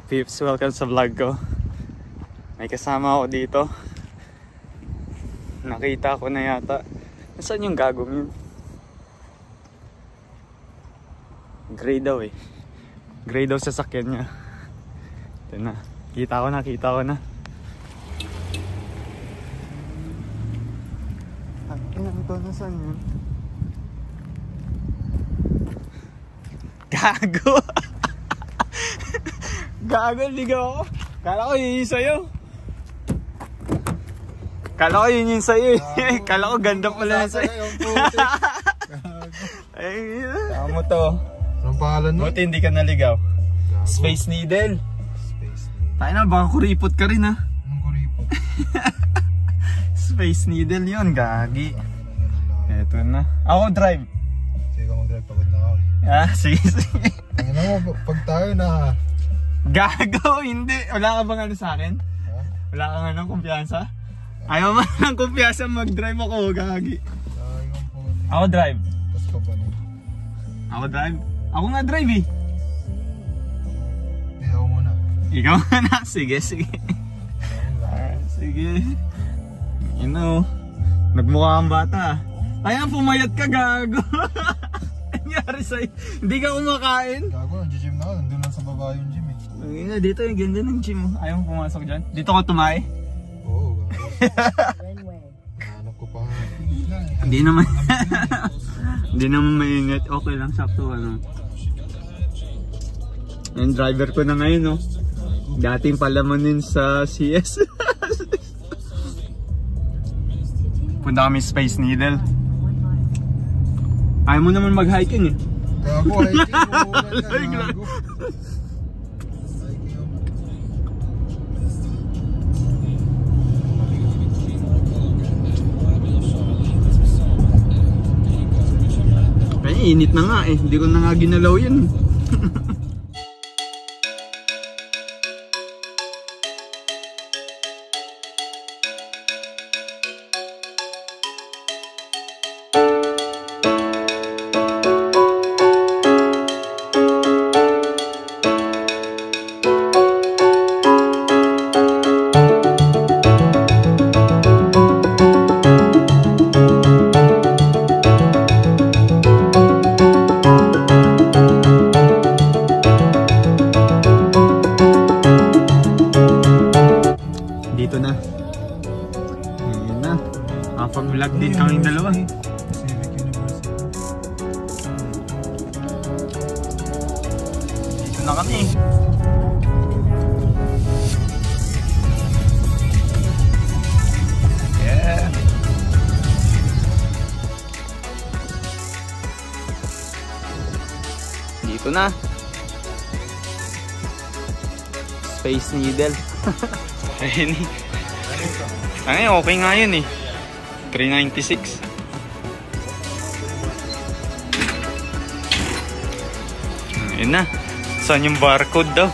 peeps? Welcome sa vlog ko. May kasama ako dito. Nakita ko na yata. Nasaan yung gagong yun? Gray daw eh. Gray daw sa sakyan niya. Ito na. Kita ko na. Ang ito, nasaan yun? Gago! Gago, ligaw ako. Kala ko yun yung sa'yo. Kala ko yun yung sa'yo eh. Kala ko ganda pala yung sa'yo. Ay, mo to. Anong pangalan nun? Buti hindi ka naligaw. Space Needle. Tayo na, baka kuripot ka rin ha. Anong kuripot? Space Needle yun, gagi. Eto na. Ako drive. Sige ka mag-drive, pagod na ako. Sige. Ang ina mo, pag tayo na... Gago, hindi. Wala ka bang ano sa akin? Ha? Wala kang anong kumpiyansa? Ayaw man ng kumpiyansa mag-drive ako, gagi. Ako drive. Tapos ka ba na? Ako drive? Ako nga drive eh. Hindi, ako muna. Ikaw na? Sige. Sige. You know, nagmukha kang bata. Ayan, pumayat ka, gago. Nangyari sa'yo. Hindi ka kumakain. Gago, nag-gym na ako. Nandun lang sa baba yung gym eh. Nga, dito yung ganda ng gym. Ayaw mo pumasok dyan. Dito ka tumae? Oo, gago. Hanap ko pa. Hindi naman. Hindi naman mainit. Okay lang, sakto ano. Yung driver ko na ngayon, no. Dating palamanin sa CS. Punta kami Space Needle. Ayaw mo naman mag-hiking eh. Gago, hiking mo. Gago. Kaya init na nga eh. Hindi ko na nga ginalaw yun. Dito na. Ayan na. Makapag-vlog din kami dalawa. Pacific University. Dito na kami. Yeah. Dito na. Space Needle. Ayun eh. Ay, okay nga yun eh. 396. Ayun na. Saan yung barcode daw?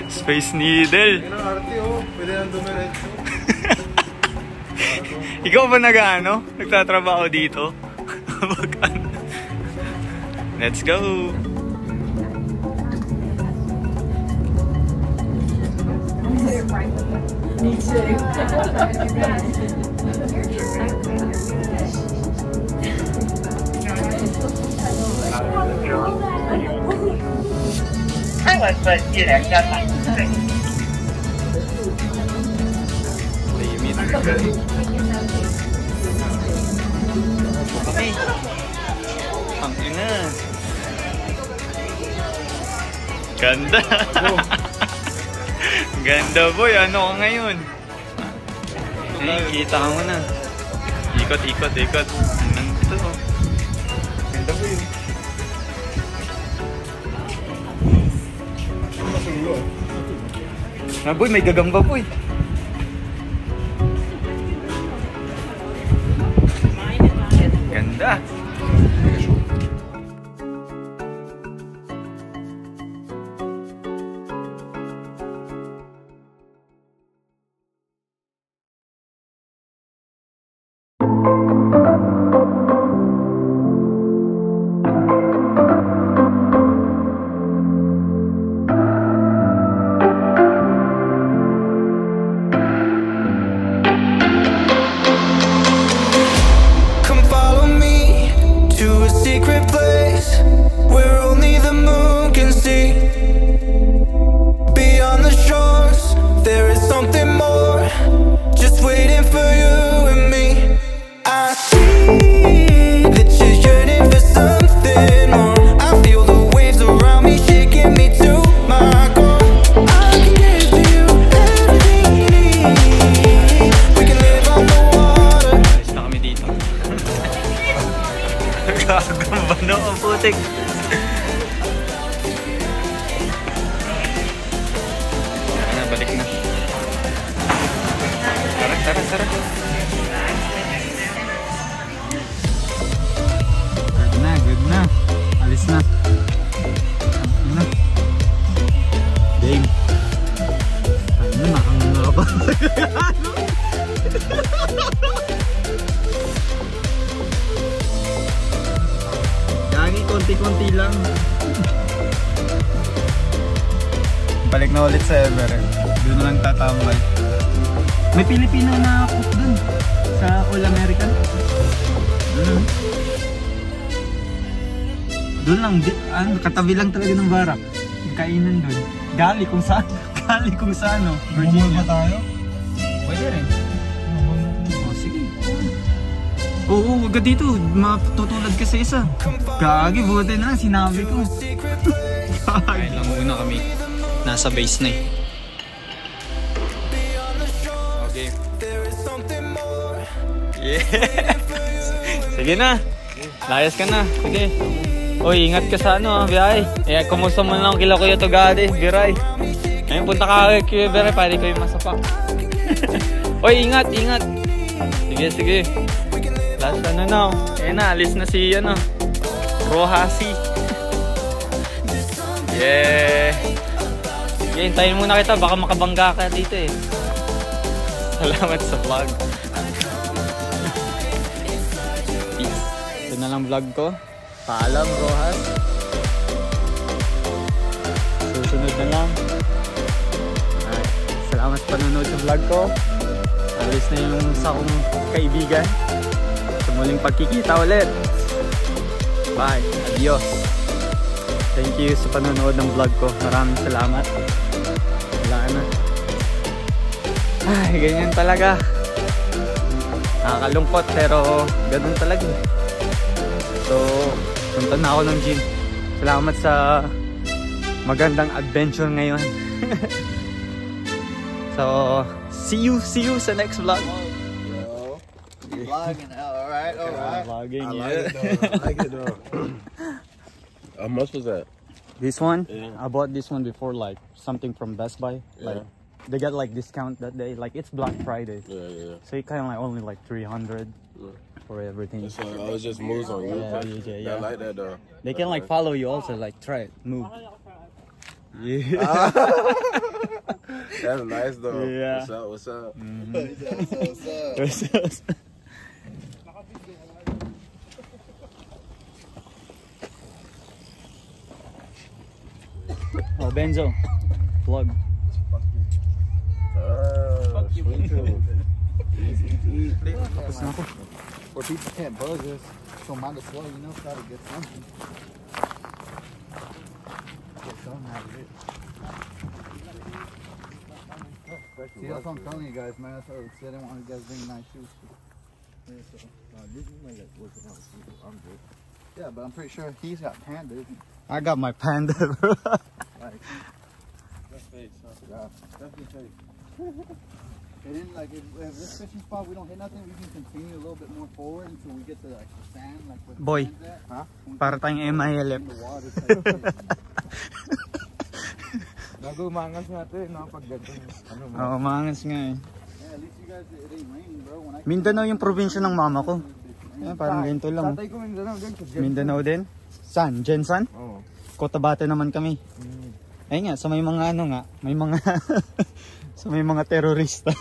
Space Needle. Yan ang arte oh. Pwede nang dumiretso. Ikaw ba nag-ano? Nagtatrabaho dito? Let's go! Me too. I was, but you know, that's fine. Limit ka. Okay. Ang ina. Ganda. Ganda boy, ano ka ngayon? Ay, kita mo na. Ikot. Nandito. Ganda boy. Ah boy, may gagamba boy. Ganda. putik. Ano, balik na. Tara. Good na. Alis na. Game. Ano, nakanganga pa. Gagi, konti-konti lang. Balik na ulit sa Everett. Doon na lang tatambay. May Pilipino na cook dun sa All American. Doon lang, katabi lang talaga ng barak. Yung kainan doon. Gali kung saan, no? Virginia. Bumul ba tayo? Pwede rin. Oh, sige. Oo, agad dito. Matutulad ka sa isa. Gagi, buti na. Sinabi ko. Kain lang muna kami. Nasa base na eh. Okay. Yes! Sige na. Layas ka na. Sige. Uy, ingat ka sa biyahe. Eh, kumusta mo lang kila Kuya Tugade, Biray. Ayun, punta ka kay Biray, pwede ko yung masapak. Uy, ingat. Sige. Last na. Eh na, alis na si, Rohasi. Yeah. Sige, hintayin muna kita, baka makabangga ka dito eh. Salamat sa vlog. Peace. Ito na lang vlog ko. Paalam, Rojas. Susunod na lang. Salamat panonood sa vlog ko. Alis na yung sa kong kaibigan. Sa muling pagkikita ulit. Bye. Adios. Thank you sa panonood ng vlog ko. Maraming salamat. Wala na. Ay, ganyan talaga. Nakakalungkot pero ganun talaga. So, punta na ako ng gym. Salamat sa magandang adventure ngayon. So, see you sa next vlog. Vlogging, alright. Vlogging, I like it though. How much was that? This one? Yeah. I bought this one before, like something from Best Buy. Like, they got like discount that day. Like, it's Black Friday. Yeah. So it kind of like only like 300 for everything. So I was just moves on you. Yeah. I like that though. They can like follow you also, like try it, move. Yeah. That's nice though. Yeah. What's up? What's up? Oh, Benzo. Vlog. Tapos na ako. Where people can't buzz us, so might as well, try to get something. Get something out of it. See, that's what I'm telling you guys, man. That's what I said. I want you guys bring nice shoes. Yeah, but I'm pretty sure he's got pandas. I got my panda, bro. Like, that's fake, yeah, definitely fake. And then, like, if this fishing spot we don't hit nothing, we can continue a little bit more forward until we get to like the sand, like where the Boy, sand's at. Huh? para tayong MILF. Bago umangas natin, pag ganito. Oo, maangas nga eh. Yeah, at least you guys, it ain't raining, bro. When I Mindanao yung probinsya ng mama ko. Eh, parang ganito lang. Tatay ko Mindanao, Mindanao din? San? Jensan? Oo. Cotabato naman kami. Ayun nga, sa may mga may mga sa may mga terorista.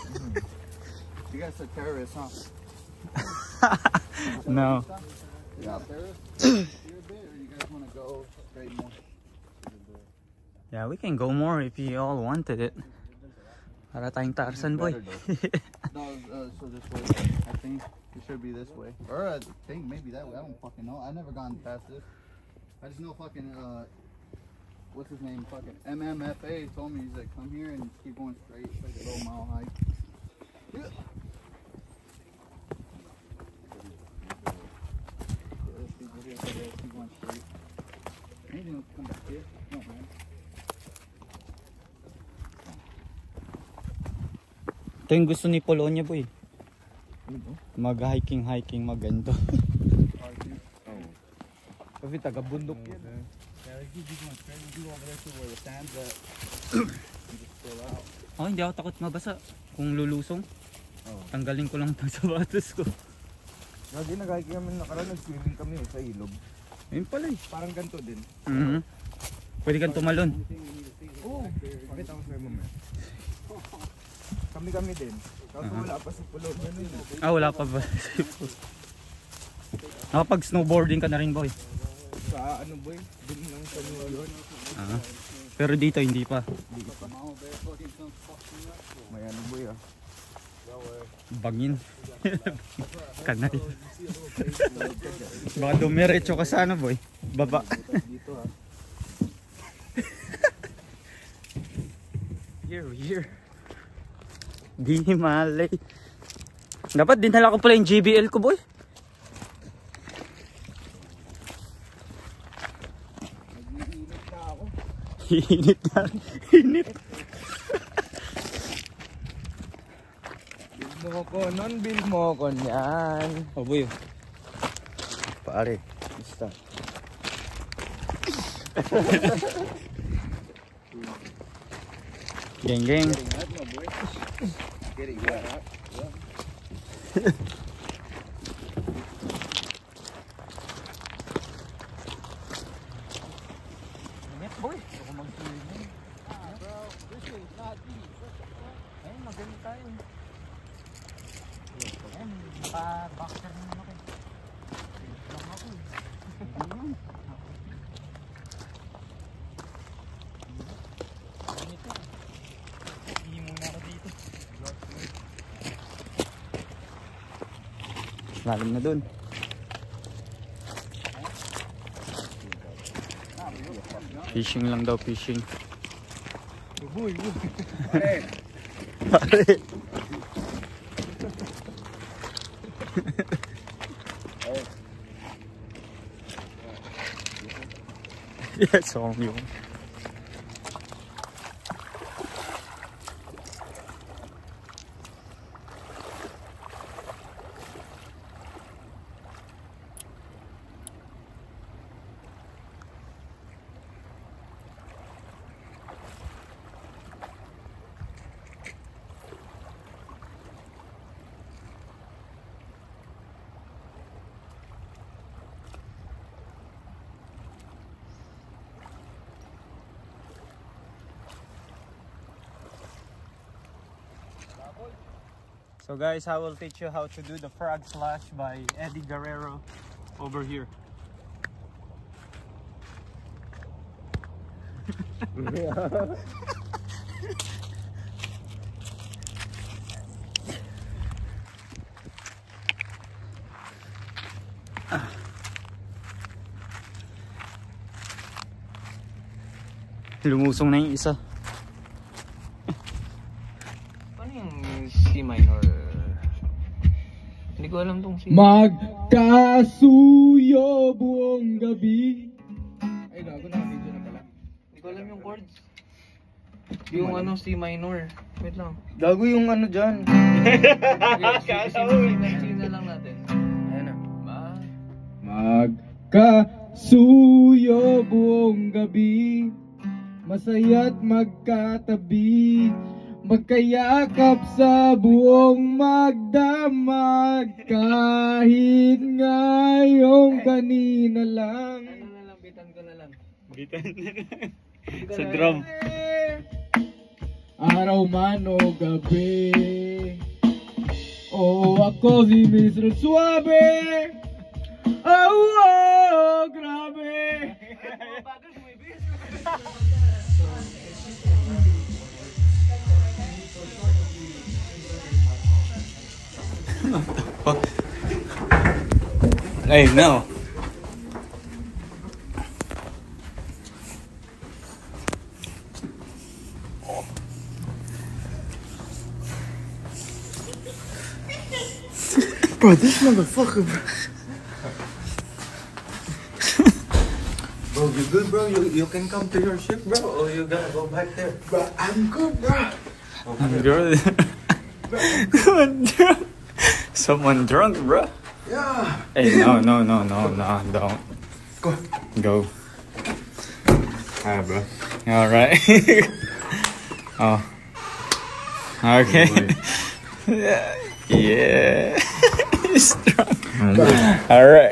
You guys are terrorists, huh? No. Yeah, terrorists? You're a bit, or you guys want to go straight more? Yeah, we can go more if you all wanted it. Para tayong Tarzan, boy. No, so this way, I think it should be this way. Or I think maybe that way, I don't fucking know. I've never gone past this. I just know fucking, what's his name? Fucking MMFA told me, he's like, come here and keep going straight. It's like a low mile hike. Yeah. There's people here, so they keep going straight. Anything will come back here. No, man. Ito yung gusto ni Polonia, boy. Mag-hiking, maganda. Kasi taga-bundok yan. Yeah, like you going straight. You go over there to where the sand's at. You just spill out. Oh, hindi ako takot mabasa. Kung lulusong, Oh. tanggalin ko lang itong sapatos ko. Lagi nagkaki kami nakaraan, nag-swimming kami sa ilog. Ayun pala eh. Parang ganito din. Pwede kang tumalon. Oo. Pakita ko sa'yo mamaya. Kami din. Kaso wala pa sa pulo. Ganun eh. Ah, wala pa ba? Nakapag snowboarding ka na rin, boy. Sa ano boy? Dun lang sa New York. Ah. Pero dito hindi pa. Hindi pa. May ano boy ah. Bangin. Kanay. Baka dumiretso ka sana, boy. Baba. Dito ah. Here. Di malay. Dapat dinala ko pala yung JBL ko, boy. Nag-iinit na ako. Init na. Init. Bill mo ko yan. Oh, boy. Pare, basta. Geng, geng. Getting wet, huh? Init, boy. Ako mag-swimming. Bro, this is not deep. Ayun, magaling tayo. Ayun, pa-boxer naman ako. Lang ako eh. Ganito. Hindi muna ako dito. Lalim na dun. Fishing lang daw, fishing. Uy. Pare. Pare. Yes, on you. So guys, I will teach you how to do the frog slash by Eddie Guerrero over here. Lumusong na yung isa. Ano yung C minor? Hindi ko alam tong C. Magkasuyo buong gabi. Ay, gago na video na pala. Hindi ko alam yung chords. Yung ano C minor. Wait lang. Gago yung ano dyan. C na lang natin. Ayan na. Ma. Magkasuyo buong gabi. Masaya't magkatabi. Magkayakap sa buong magdamag. Kahit ngayong kanina lang. Ano na lang, bitan ko na lang. Bitan sa drum. Araw man o gabi. Oh, ako si Mr. Suave. Oh, grabe. Hey, no. Bro, this motherfucker, bro. Bro, you good, bro? You can come to your ship, bro? Or you gotta go back there? Bro, I'm good, bro. I'm good. Someone drunk. Someone drunk, bro. Yeah. Hey, no, don't. Go. Go. Alright, bro. Alright. Oh. Okay. Yeah. Strong. Alright.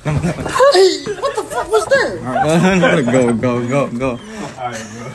Hey, what the fuck was that? No. Go. Alright, bro.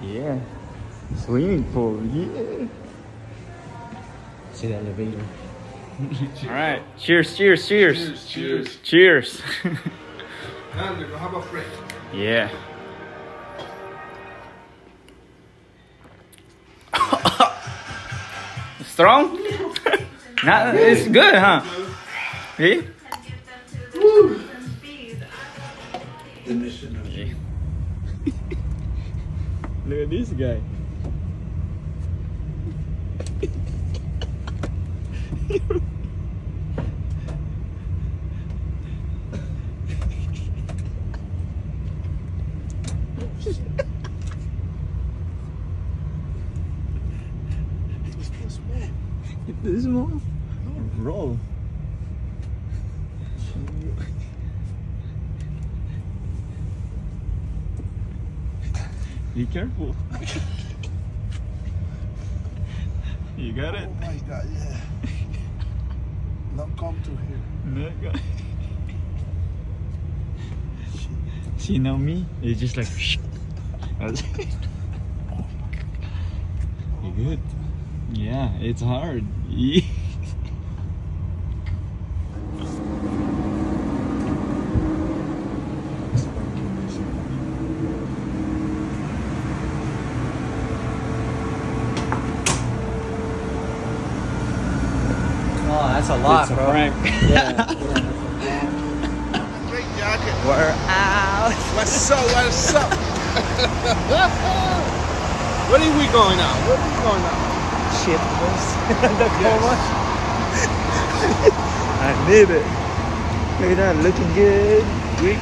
Yeah. Swimming pool. Yeah. See the elevator. Alright. Cheers. Cheers. How about Frank? Yeah. Strong? Nah, it's good, huh? See? Yeah. Look at this guy. This small? Roll. Be careful. You got it? Oh my god, yeah. Don't come to here. No, go. See now me? It's just like you good? Yeah, it's hard. Oh, that's a lot, It's a bro. prank. Great jacket. We're out. What's up? Where are we going now? Shit, the coma. I need it. Look at that, looking good. We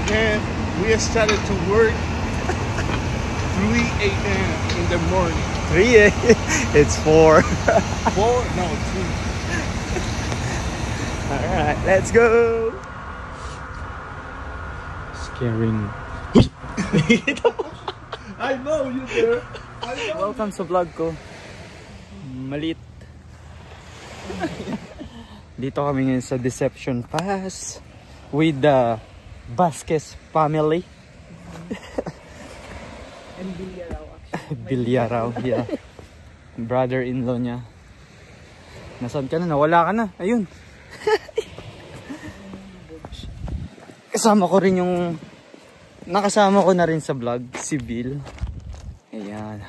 started to work 3 a.m. in the morning. 3 It's 4. 4? No, 3. Alright, let's go. Scaring. I know you there. Welcome sa vlog ko. Malit. Dito kami ngayon sa Deception Pass with the Vasquez family. And Bilyaraw, yeah. Brother-in-law niya. Nasaan ka na? Nawala ka na. Ayun. Kasama ko rin yung nakasama ko na rin sa vlog, si Bill. Ayan.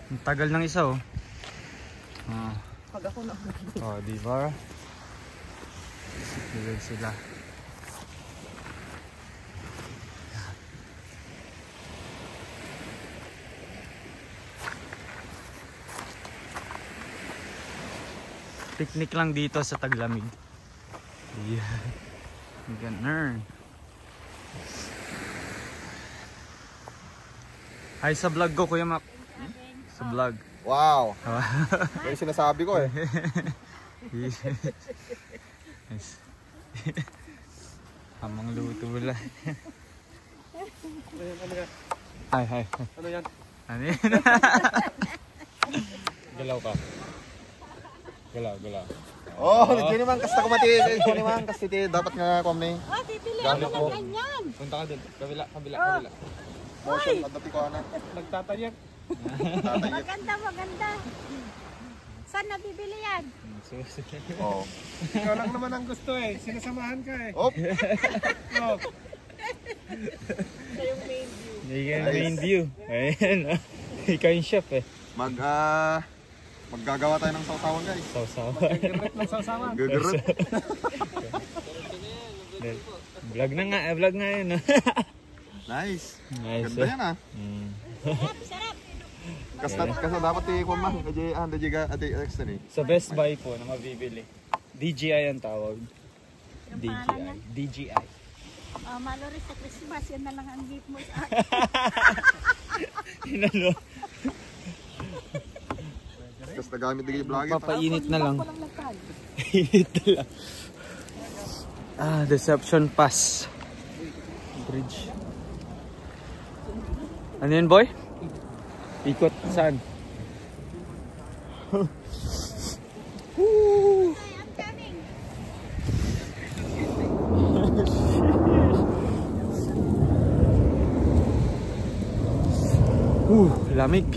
Ang tagal ng isa, oh. Pag ako na. Oh, di ba? Sigurad sila. Picnic lang dito sa taglamig. Yeah. Ganun. Hi sa vlog ko, Kuya Mac. Sa vlog. Wow. Yan yung sinasabi ko eh. Nice. Amang luto lang. Hi. Ano yan? Ano yan? Galaw ka. Galaw. Oh, hindi naman kasi ako mati. Hindi naman kasi dapat nga kami. Oh, bibili Gamit ako ko. ng ganyan. Punta ka doon. Kabila. Motion, adapti ko na. Nagtatayak. Maganda, maganda. Saan nabibili yan? Oh. Ikaw lang naman ang gusto eh. Sinasamahan ka eh. Op. Oh. Main view. Ayan. Ikaw yung chef eh. Maggagawa tayo ng sausawan guys. Sausaw. Nagirip ng sasawan. Gagurut. Vlog na nga. Vlog nga yun. Nice. Nice. Ganda yan ah. Sarap, sarap. Kasi dapat i-kuha mo. Kasi ate extra eh. Sa Best Buy po na mabibili. DJI ang tawag. Yung pangalan DJI. niya? Mallory sa Christmas, yan na lang ang gift mo sa akin. Hinalo. Kasi nagamit na yung vlogger. Papainit na lang. Walang nagtag. Init na lang. Deception Pass. Bridge. Ano yun, boy? Ikot saan? I'm coming. Lamig.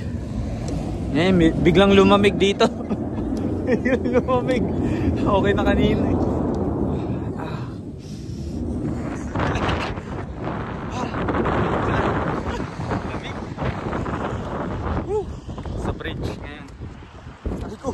Biglang lumamig dito. Biglang lumamig. Okay na kanina eh. Sa bridge ngayon. Aliko.